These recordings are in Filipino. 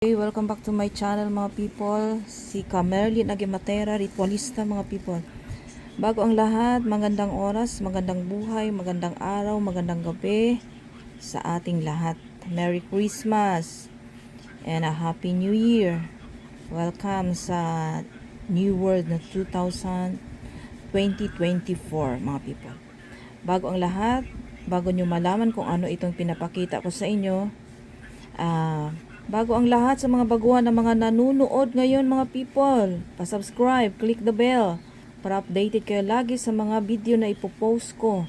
Hey, welcome back to my channel mga people. Si Camerlin Agimatera, ritualista mga people. Bago ang lahat, magandang oras, magandang buhay, magandang araw, magandang gabi sa ating lahat. Merry Christmas and a Happy New Year. Welcome sa New World na 2024 mga people. Bago ang lahat, bago nyo malaman kung ano itong pinapakita ko sa inyo, bago ang lahat sa mga baguhan ng mga nanunood ngayon mga people, pa-subscribe, click the bell para updated kayo lagi sa mga video na ipopost ko.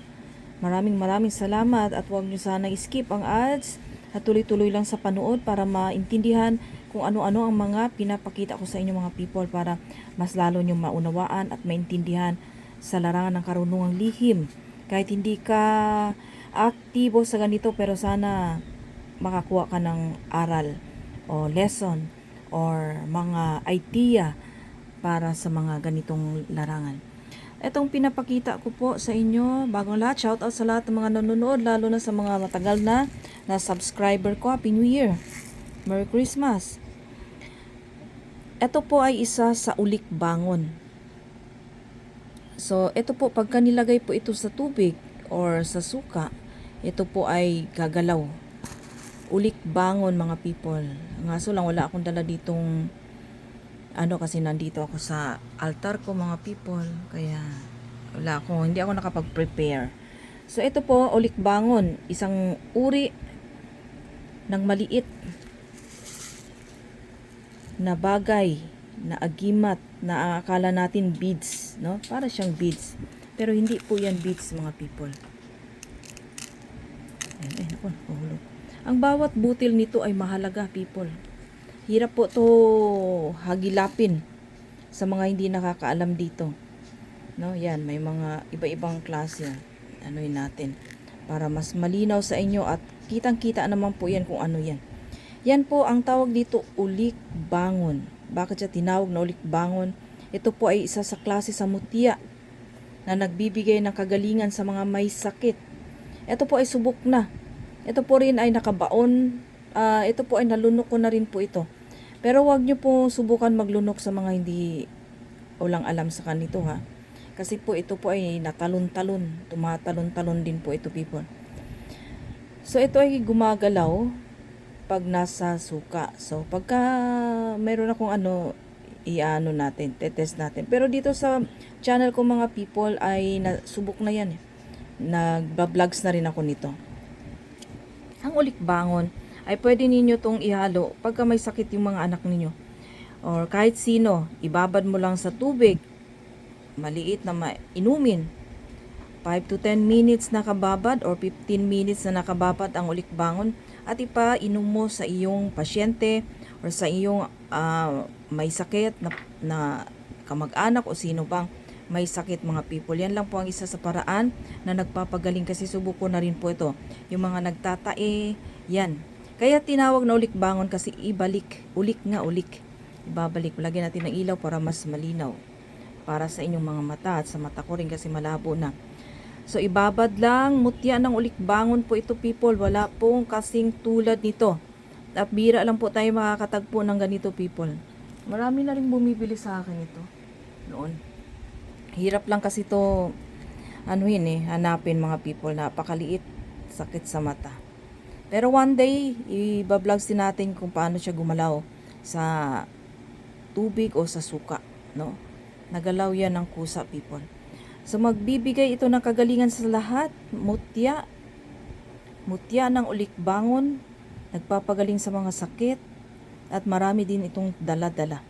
Maraming salamat at huwag nyo sana skip ang ads at tuloy-tuloy lang sa panood para maintindihan kung ano-ano ang mga pinapakita ko sa inyo mga people para mas lalo nyo maunawaan at maintindihan sa larangan ng karunungang lihim. Kahit hindi ka aktibo sa ganito pero sana makakuha ka ng aral o lesson or mga idea para sa mga ganitong larangan. Itong pinapakita ko po sa inyo, bagong lahat, shout out sa lahat ng mga nanonood, lalo na sa mga matagal na subscriber ko. Happy New Year! Merry Christmas! Ito po ay isa sa ulik bangon. So, ito po, pagka nilagay po ito sa tubig or sa suka, ito po ay gagalaw. Ulik bangon mga people. Ngaso lang wala akong dala ditong kasi nandito ako sa altar ko mga people. Kaya hindi ako nakapag-prepare. So ito po, ulik bangon. Isang uri ng maliit na bagay, na agimat, na akala natin beads, no? Para siyang beads. Pero hindi po yan beads mga people. Nahulog. Ang bawat butil nito ay mahalaga people. Hirap po to hagilapin sa mga hindi nakakaalam dito. No, yan, may mga iba-ibang klase. Ano'y natin para mas malinaw sa inyo at kitang-kita naman po yan kung ano yan. Yan po ang tawag dito ulik bangon. Bakit siya tinawag na ulik bangon? Ito po ay isa sa klase sa mutya na nagbibigay ng kagalingan sa mga may sakit. Ito po ay subok na. Ito po rin ay nakabaon. Ito po ay nalunok ko na rin po ito. Pero wag nyo po subukan maglunok sa mga hindi walang alam sa kanito ha. Kasi po ito po ay natalon-talon. Tumatalon-talon din po ito people. So ito ay gumagalaw pag nasa suka. So pagka meron akong natin, tetest natin. Pero dito sa channel ko mga people ay subok na yan. Nagba-vlogs na rin ako nito. Ang ulik bangon ay pwede ninyo tong ihalo pagka may sakit yung mga anak ninyo. Or kahit sino, ibabad mo lang sa tubig. Maliit na inumin. 5 to 10 minutes nakababad or 15 minutes na nakababad ang ulik bangon at ipainom mo sa iyong pasyente or sa iyong may sakit na kamag-anak o sino bang may sakit mga people. Yan lang po ang isa sa paraan na nagpapagaling kasi subuko na rin po ito. Yung mga nagtatae, yan. Kaya tinawag na ulik bangon kasi ibalik. Ulik nga, ulik. Ibabalik. Lagyan natin ng ilaw para mas malinaw. Para sa inyong mga mata at sa mata ko rin kasi malabo na. So ibabad lang, mutya ng ulik bangon po ito people. Wala pong kasing tulad nito. At bira lang po tayo makakatagpo ng ganito people. Marami na rin bumibili sa akin ito. Noon. Hirap lang kasi to hanapin mga people. Napakaliit, sakit sa mata. Pero one day, i-vlogs din natin kung paano siya gumalaw sa tubig o sa suka, no? Nagalaw yan ng kusa people. So magbibigay ito ng kagalingan sa lahat. Mutya ng ulik bangon, nagpapagaling sa mga sakit at marami din itong dala-dala.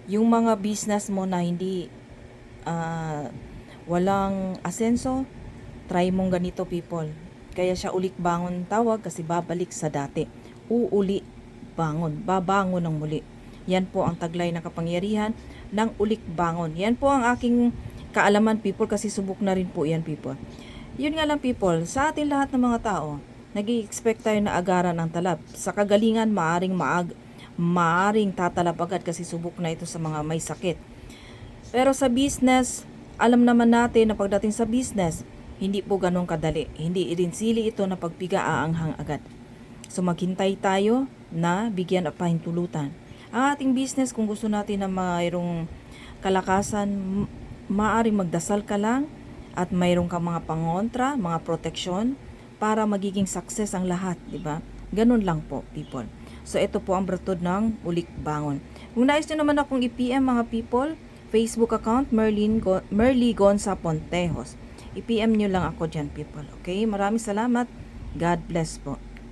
Yung mga business mo na hindi walang asenso, try mong ganito people. Kaya siya ulik bangon tawag kasi babalik sa dati. Uuli bangon, babangon ng muli. Yan po ang taglay na kapangyarihan ng ulik bangon. Yan po ang aking kaalaman people kasi subok na rin po yan people. Yun nga lang people, sa atin lahat ng mga tao, nag-i-expect tayo na agaran ng talab. Sa kagalingan, maaring tatalab agad kasi subok na ito sa mga may sakit. Pero sa business, alam naman natin na pagdating sa business, hindi po ganun kadali. Hindi rin sili ito na pagpiga aanghang agad. So maghintay tayo na bigyan at pahintulutan. Ang ating business, kung gusto natin na mayroong kalakasan, maaaring magdasal ka lang at mayroong ka mga pangontra, mga proteksyon para magiging success ang lahat, di ba? Ganun lang po, people. So, ito po ang bratod ng Ulik Bangon. Kung nais nyo naman akong i-PM mga people, Facebook account, Merly Gonza Pontejos. I-PM nyo lang ako dyan, people. Okay? Maraming salamat. God bless po.